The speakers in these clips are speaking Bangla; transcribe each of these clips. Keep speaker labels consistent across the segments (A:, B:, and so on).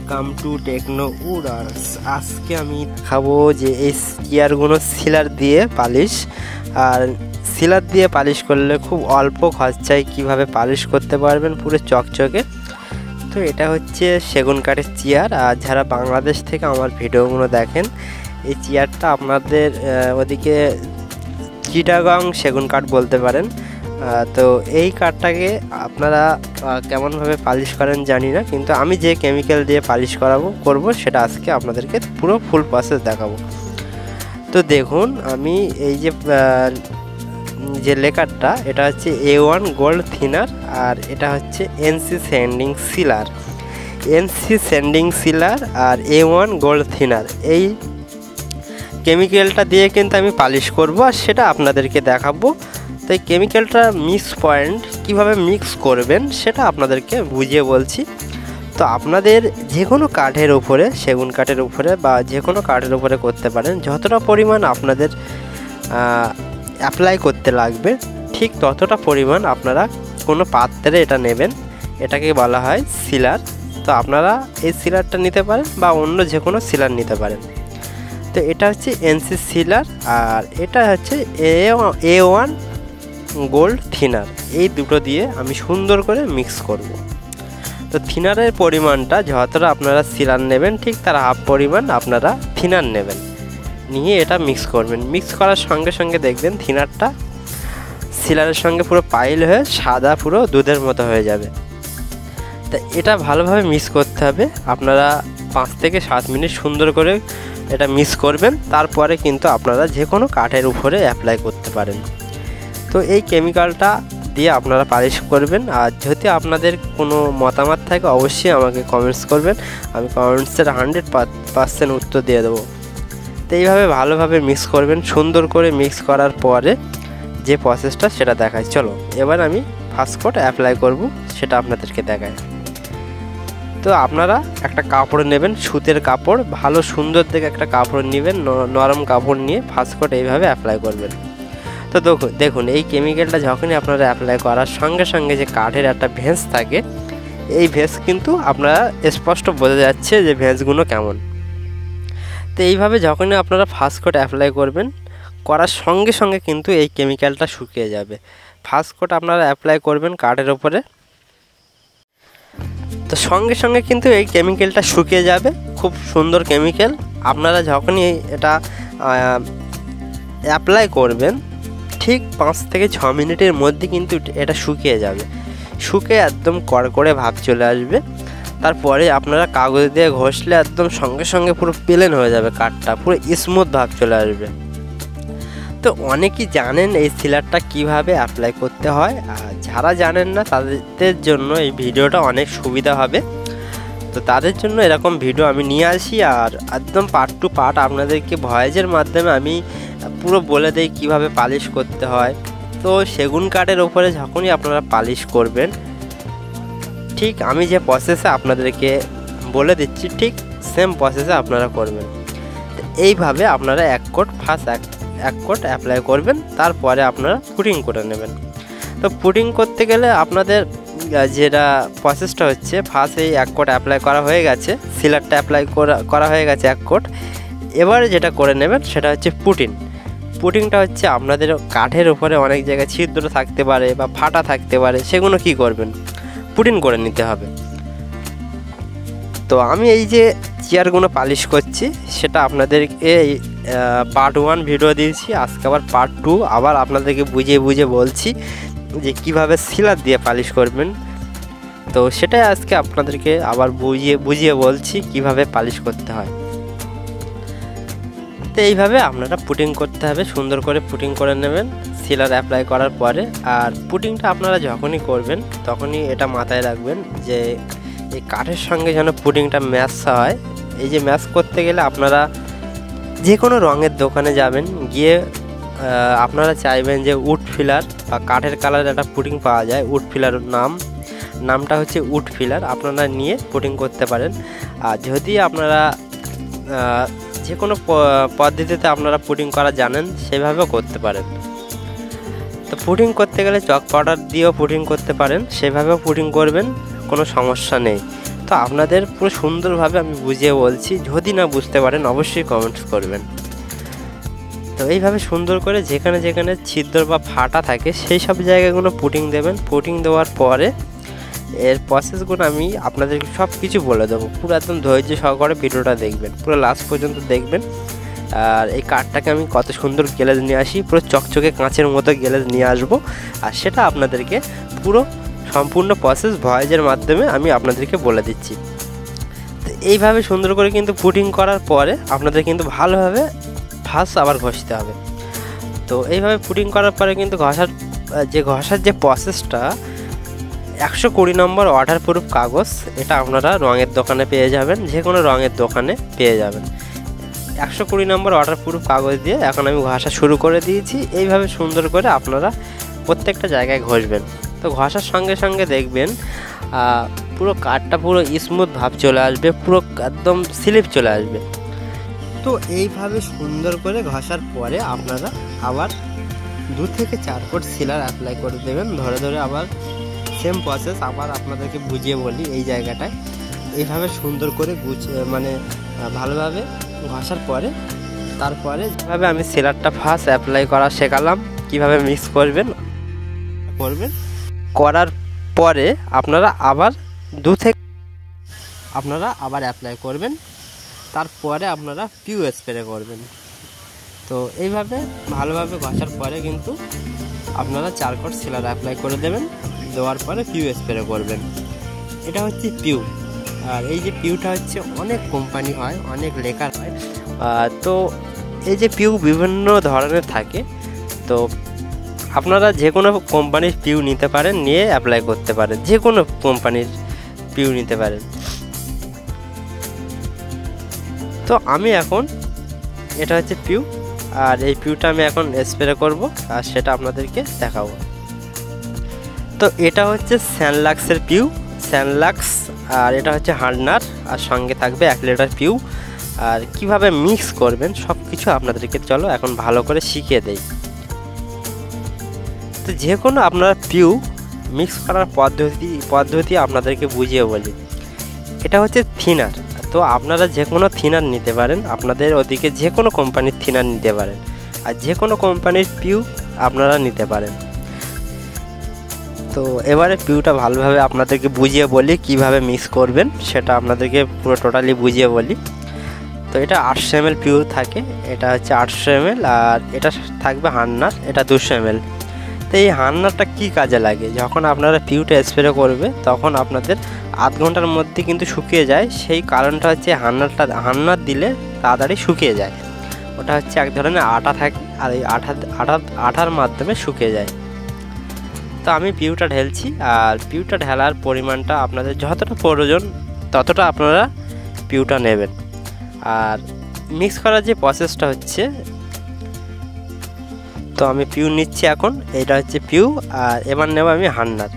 A: Welcome to techno উডার্স। আজকে আমি দেখাবো যে এই চেয়ারগুলো সিলার দিয়ে পালিশ, আর সিলার দিয়ে পালিশ করলে খুব অল্প খরচায় কিভাবে পালিশ করতে পারবেন পুরো চকচকে। তো এটা হচ্ছে সেগুন কাঠের চেয়ার, আর যারা বাংলাদেশ থেকে আমার ভিডিওগুলো দেখেন, এই চেয়ারটা আপনাদের ওদিকে চিটাগাং সেগুন কাঠ বলতে পারেন। তো এই কাঠটাকে আপনারা কেমনভাবে পালিশ করেন জানি না, কিন্তু আমি যে কেমিক্যাল দিয়ে পালিশ করব সেটা আজকে আপনাদেরকে পুরো ফুল প্রসেস দেখাবো। তো দেখুন, আমি এই যে লেকারটা, এটা হচ্ছে A1 গোল্ড থিনার, আর এটা হচ্ছে NC sanding sealer. NC sanding sealer আর A1 গোল্ড থিনার, এই কেমিক্যালটা দিয়ে কিন্তু আমি পালিশ করব, আর সেটা আপনাদেরকে দেখাবো। তো এই কেমিক্যালটা মিক্স পয়েন্ট কীভাবে মিক্স করবেন সেটা আপনাদেরকে বুঝিয়ে বলছি। তো আপনাদের যে কোনো কাঠের উপরে, সেগুন কাঠের উপরে বা যে কোনো কাঠের উপরে করতে পারেন, যতটা পরিমাণ আপনাদের অ্যাপ্লাই করতে লাগবে ঠিক ততটা পরিমাণ আপনারা কোনো পাত্রে এটা নেবেন। এটাকে বলা হয় সিলার। তো আপনারা এই সিলারটা নিতে পারেন বা অন্য যে কোনো সিলার নিতে পারেন। তো এটা হচ্ছে NC সিলার, আর এটা হচ্ছে A1 গোল্ড থিনার। এই দুটো দিয়ে আমি সুন্দর করে মিক্স করব। তো থিনারের পরিমাণটা যতটা আপনারা সিলার নেবেন ঠিক তার হাফ পরিমাণ আপনারা থিনার নেবেন, নিয়ে এটা মিক্স করবেন। মিক্স করার সঙ্গে সঙ্গে দেখবেন থিনারটা সিলারের সঙ্গে পুরো পাইল হয়ে সাদা পুরো দুধের মতো হয়ে যাবে। তা এটা ভালোভাবে মিক্স করতে হবে। আপনারা 5 থেকে 7 মিনিট সুন্দর করে এটা মিক্স করবেন, তারপরে কিন্তু আপনারা যে কোনো কাঠের উপরে অ্যাপ্লাই করতে পারেন। তো এই কেমিক্যালটা দিয়ে আপনারা পালিশ করবেন। আর যদি আপনাদের কোনো মতামত থাকে অবশ্যই আমাকে কমেন্টস করবেন, আমি কমেন্টসের 100% উত্তর দিয়ে দেবো। তো এইভাবে ভালোভাবে মিক্স করবেন। সুন্দর করে মিক্স করার পরে যে প্রসেসটা সেটা দেখাই। চলো এবার আমি ফার্স্ট কোট অ্যাপ্লাই করব, সেটা আপনাদেরকে দেখাই। তো আপনারা একটা কাপড় নেবেন, সুতির কাপড়, ভালো সুন্দর দেখে একটা কাপড় নেবেন, নরম কাপড় নিয়ে ফার্স্ট কোট এইভাবে অ্যাপ্লাই করবেন। তো দেখুন, এই কেমিক্যালটা যখনই আপনারা অ্যাপ্লাই করার সঙ্গে সঙ্গে যে কাঠের একটা ভেঁজ থাকে, এই ভেঁজ কিন্তু আপনারা স্পষ্ট বোঝা যাচ্ছে যে ভেঁজগুলো কেমন। তো এইভাবে যখনই আপনারা ফার্স্ট কোট অ্যাপ্লাই করবেন, করার সঙ্গে সঙ্গে কিন্তু এই কেমিক্যালটা শুকিয়ে যাবে। ফার্স্ট কোট আপনারা অ্যাপ্লাই করবেন কাঠের ওপরে, তো সঙ্গে সঙ্গে কিন্তু এই কেমিক্যালটা শুকিয়ে যাবে। খুব সুন্দর কেমিক্যাল। আপনারা যখনই এটা অ্যাপ্লাই করবেন ঠিক 5 থেকে 6 মিনিটের মধ্যে কিন্তু এটা শুকিয়ে যাবে। শুকিয়ে একদম কড়কড়ে ভাব চলে আসবে। তারপরে আপনারা কাগজ দিয়ে ঘষলে একদম সঙ্গে সঙ্গে পুরো প্লেন হয়ে যাবে, কাঠটা পুরো স্মুথ ভাব চলে আসবে। তো অনেকেই জানেন এই সিলারটা কিভাবে অ্যাপ্লাই করতে হয়, আর যারা জানেন না তাদের জন্য এই ভিডিওটা অনেক সুবিধা হবে। তো তাদের জন্য এরকম ভিডিও আমি নিয়ে আসি, আর একদম পার্ট টু পার্ট আপনাদেরকে ভয়েসের মাধ্যমে আমি পুরো বলে দেই কিভাবে পালিশ করতে হয়। তো সেগুন কাঠের ওপরে যখনই আপনারা পালিশ করবেন, ঠিক আমি যে প্রসেসে আপনাদেরকে বলে দিচ্ছি ঠিক সেম প্রসেসে আপনারা করবেন। এইভাবে আপনারা এক কোট অ্যাপ্লাই করবেন, তারপরে আপনারা পুটিং করে নেবেন। তো পুটিং করতে গেলে আপনাদের যেটা প্রসেসটা হচ্ছে, ফার্স্ট এই এক কোট অ্যাপ্লাই করা হয়ে গেছে, সিলারটা অ্যাপ্লাই করা হয়ে গেছে এক কোট। এবারে যেটা করে নেবেন সেটা হচ্ছে পুটিংটা হচ্ছে আপনাদের কাঠের উপরে অনেক জায়গায় ছিদ্র থাকতে পারে বা ফাটা থাকতে পারে, সেগুলো কি করবেন, পুটিং করে নিতে হবে। তো আমি এই যে চেয়ারগুলো পালিশ করছি সেটা আপনাদেরকে পার্ট 1 ভিডিও দিয়েছি, আজকে আবার পার্ট 2 আবার আপনাদেরকে বুঝিয়ে বলছি যে কিভাবে সিলার দিয়ে পালিশ করবেন। তো সেটাই আজকে আপনাদেরকে আবার বুঝিয়ে বলছি কিভাবে পালিশ করতে হয়। তো এইভাবে আপনারা পুটিং করতে হবে, সুন্দর করে পুটিং করে নেবেন সিলার অ্যাপ্লাই করার পরে। আর পুটিংটা আপনারা যখনই করবেন তখনই এটা মাথায় রাখবেন যে এই কাঠের সঙ্গে যেন পুটিংটা ম্যাচ হয়। এই যে ম্যাচ করতে গেলে আপনারা যে কোনো রঙের দোকানে যাবেন, গিয়ে আপনারা চাইবেন যে উড ফিলার বা কাঠের কালারের একটা পুটিং পাওয়া যায়, উড ফিলার নামটা হচ্ছে উড ফিলার, আপনারা নিয়ে পুটিং করতে পারেন। আর যদি আপনারা যে কোনো পদ্ধতিতে আপনারা পুটিং করা জানেন সেভাবেও করতে পারেন। তো পুটিং করতে গেলে চক পাউডার দিয়েও পুটিং করতে পারেন, সেভাবেও পুটিং করবেন, কোনো সমস্যা নেই। তো আপনাদের পুরো সুন্দরভাবে আমি বুঝিয়ে বলছি, যদি না বুঝতে পারেন অবশ্যই কমেন্টস করবেন। তো এইভাবে সুন্দর করে যেখানে যেখানে ছিদ্র বা ফাটা থাকে সেই সব জায়গাগুলো পুটিং দেবেন। পুটিং দেওয়ার পরে এর প্রসেসগুলো আমি আপনাদেরকে সব কিছু বলে দেবো। পুরো একদম ধৈর্য সহকারে ভিডিওটা দেখবেন, পুরো লাস্ট পর্যন্ত দেখবেন। আর এই কাঠটাকে আমি কত সুন্দর গ্লেজ নিয়ে আসি, পুরো চকচকে কাঁচের মতো গ্লেজ নিয়ে আসবো, আর সেটা আপনাদেরকে পুরো সম্পূর্ণ প্রসেস ভয়েজের মাধ্যমে আমি আপনাদেরকে বলে দিচ্ছি। তো এইভাবে সুন্দর করে কিন্তু পুটিং করার পরে আপনাদের কিন্তু ভালোভাবে ফার্স্ট আবার ঘষতে হবে। তো এইভাবে পুটিং করার পরে কিন্তু ঘষার যে প্রসেসটা, 120 নম্বর ওয়াটারপ্রুফ কাগজ, এটা আপনারা রঙের দোকানে পেয়ে যাবেন, যে কোনো রঙের দোকানে পেয়ে যাবেন। 120 নম্বর ওয়াটারপ্রুফ কাগজ দিয়ে এখন আমি ঘষা শুরু করে দিয়েছি। এইভাবে সুন্দর করে আপনারা প্রত্যেকটা জায়গায় ঘষবেন। তো ঘষার সঙ্গে সঙ্গে দেখবেন পুরো কাঠটা পুরো স্মুথ ভাব চলে আসবে, পুরো একদম স্লিপ চলে আসবে। তো এইভাবে সুন্দর করে ঘষার পরে আপনারা আবার 2 থেকে 4 ফুট সিলার অ্যাপ্লাই করে দেবেন। ধরে ধরে আবার সেম প্রসেস আবার আপনাদেরকে বুঝিয়ে বলি। এই জায়গাটায় এইভাবে সুন্দর করে ভালোভাবে ঘষার পরে তারপরে যেভাবে আমি সিলারটা ফার্স্ট অ্যাপ্লাই করা শেখালাম, কিভাবে মিক্স করবেন করার পরে আপনারা আবার আবার অ্যাপ্লাই করবেন। তারপরে আপনারা পিউ স্প্রে করবেন। তো এইভাবে ভালোভাবে ঘষার পরে কিন্তু আপনারা 4 কোট সিলার অ্যাপ্লাই করে দেবেন। দেওয়ার পরে পিউ স্প্রে করবেন। এটা হচ্ছে পিউ। আর এই যে পিউটা হচ্ছে অনেক কোম্পানি হয়, অনেক লেকার হয়। তো এই যে পিউ বিভিন্ন ধরনের থাকে। তো আপনারা যে কোনো কোম্পানির পিউ নিতে পারেন, নিয়ে অ্যাপ্লাই করতে পারেন, যে কোনো কোম্পানির পিউ নিতে পারেন। তো আমি এখন এটা হচ্ছে পিউ, আর এই পিউটা আমি এখন স্প্রে করব, আর সেটা আপনাদেরকে দেখাবো। তো এটা হচ্ছে স্যানলাক্সের পিউ, স্যানলাক্স। আর এটা হচ্ছে হার্ডনার, আর সঙ্গে থাকবে 1 লিটার পিউ। আর কিভাবে মিক্স করবেন সব কিছু আপনাদেরকে চলো এখন ভালো করে শিখিয়ে দেই। তো যে কোনো আপনারা পিউ মিক্স করার পদ্ধতি আপনাদেরকে বুঝিয়ে বলি। এটা হচ্ছে থিনার। তো আপনারা যে কোনো থিনার নিতে পারেন, আপনাদের ওদিকে যে কোনো কোম্পানির থিনার নিতে পারেন, আর যে কোনো কোম্পানির পিউ আপনারা নিতে পারেন। তো এবারে পিউটা ভালোভাবে আপনাদেরকে বুঝিয়ে বলি, কিভাবে মিক্স করবেন সেটা আপনাদেরকে পুরো টোটালি বুঝিয়ে বলি। তো এটা 800 ml পিউ থাকে, এটা হচ্ছে 800 ml, আর এটা থাকবে হান্নার, এটা 200 ml। তো এই হান্নারটা কী কাজে লাগে, যখন আপনারা পিউটা স্প্রে করবে তখন আপনাদের আধ ঘন্টার মধ্যে কিন্তু শুকিয়ে যায়। সেই কারণটা হচ্ছে হান্নার দিলে তাড়াতাড়ি শুকিয়ে যায়। ওটা হচ্ছে এক ধরনের আটা থাকে, আর এই আটার মাধ্যমে শুকিয়ে যায়। তো আমি পিউটা ঢেলছি, আর পিউটা ঢেলার পরিমাণটা আপনাদের যতটা প্রয়োজন ততটা আপনারা পিউটা নেবেন। আর মিক্স করার যে প্রসেসটা হচ্ছে, তো আমি পিউ নিচ্ছি এখন, এটা হচ্ছে পিউ। আর এবার নেব আমি হান্নার।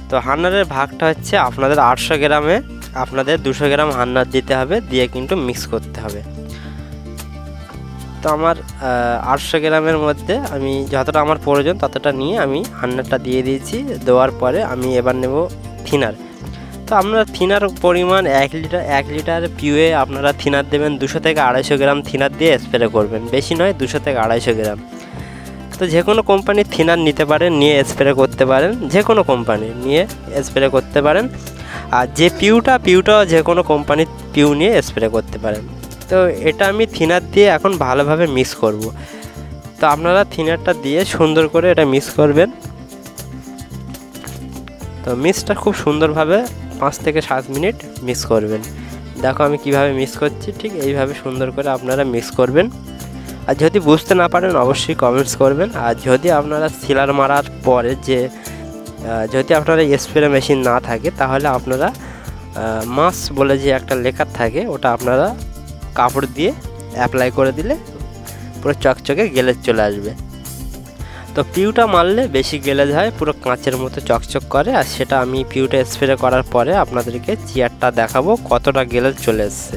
A: তো হান্নারের ভাগটা হচ্ছে আপনাদের 800 গ্রামে আপনাদের 200 গ্রাম হান্নার দিতে হবে, দিয়ে কিন্তু মিক্স করতে হবে। তো আমার 800 গ্রামের মধ্যে আমি যতটা আমার প্রয়োজন ততটা নিয়ে আমি হান্নারটা দিয়ে দিয়েছি। দেওয়ার পরে আমি এবার নেব থিনার। তো আপনারা থিনার পরিমাণ 1 লিটার পিউয়ে আপনারা থিনার দেবেন 200 থেকে 250 গ্রাম থিনার দিয়ে স্প্রে করবেন, বেশি নয়, 200 থেকে 250 গ্রাম। তো যে কোনো কোম্পানির থিনার নিতে পারেন, নিয়ে স্প্রে করতে পারেন, যে কোনো কোম্পানি নিয়ে স্প্রে করতে পারেন। আর যে পিউটাও যে কোনো কোম্পানির পিউ নিয়ে স্প্রে করতে পারেন। তো এটা আমি থিনার দিয়ে এখন ভালোভাবে মিক্স করব। তো আপনারা থিনারটা দিয়ে সুন্দর করে এটা মিক্স করবেন। তো মিক্সটা খুব সুন্দরভাবে 5 থেকে 7 মিনিট মিক্স করবেন। দেখো আমি কিভাবে মিক্স করছি, ঠিক এইভাবে সুন্দর করে আপনারা মিক্স করবেন। আর যদি বুঝতে না পারেন অবশ্যই কমেন্টস করবেন। আর যদি আপনারা সিলার মারার পরে যদি আপনারা স্প্রে মেশিন না থাকে, তাহলে আপনারা মাস বলে যে একটা লেখা থাকে, ওটা আপনারা কাপড় দিয়ে অ্যাপ্লাই করে দিলে পুরো চকচকে গ্লেজ চলে আসবে। তো পিউটা মারলে বেশি গ্লেজ হয়, পুরো কাঁচের মতো চকচক করে। আর সেটা আমি পিউটা স্প্রে করার পরে আপনাদেরকে চেয়ারটা দেখাবো কতটা গ্লেজ চলে এসছে।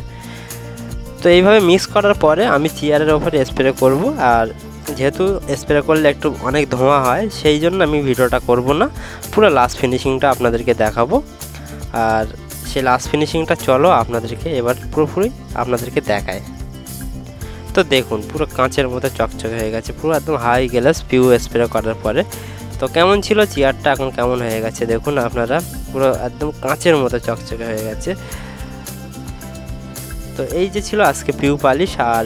A: তো এইভাবে মিক্স করার পরে আমি চেয়ারের ওপরে স্প্রে করব। আর যেহেতু স্প্রে করলে একটু অনেক ধোঁয়া হয়, সেই জন্য আমি ভিডিওটা করব না, পুরো লাস্ট ফিনিশিংটা আপনাদেরকে দেখাবো। আর সেই লাস্ট ফিনিশিংটা চলো আপনাদেরকে এবার পুরোপুরি আপনাদেরকে দেখায়। তো দেখুন পুরো কাঁচের মতো চকচকে হয়ে গেছে, পুরো একদম হাই গ্লাস পিউ স্প্রে করার পরে। তো কেমন ছিল চেয়ারটা, এখন কেমন হয়ে গেছে দেখুন আপনারা, পুরো একদম কাঁচের মতো চকচকে হয়ে গেছে। তো এই যে ছিল আজকে পিউ পালিশ। আর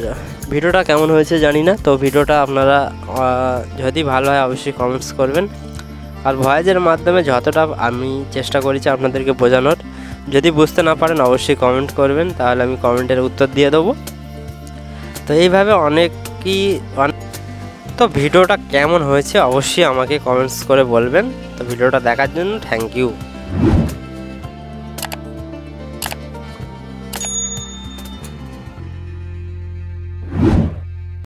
A: ভিডিওটা কেমন হয়েছে জানি না, তো ভিডিওটা আপনারা যদি ভালো হয় অবশ্যই কমেন্টস করবেন। আর ভয়েসের মাধ্যমে যতটা আমি চেষ্টা করেছি আপনাদেরকে বোঝানোর, যদি বুঝতে না পারেন অবশ্যই কমেন্ট করবেন, তাহলে আমি কমেন্টের উত্তর দিয়ে দেবো। তো এইভাবে তো ভিডিওটা কেমন হয়েছে অবশ্যই আমাকে কমেন্টস করে বলবেন। তো ভিডিওটা দেখার জন্য থ্যাংক ইউ।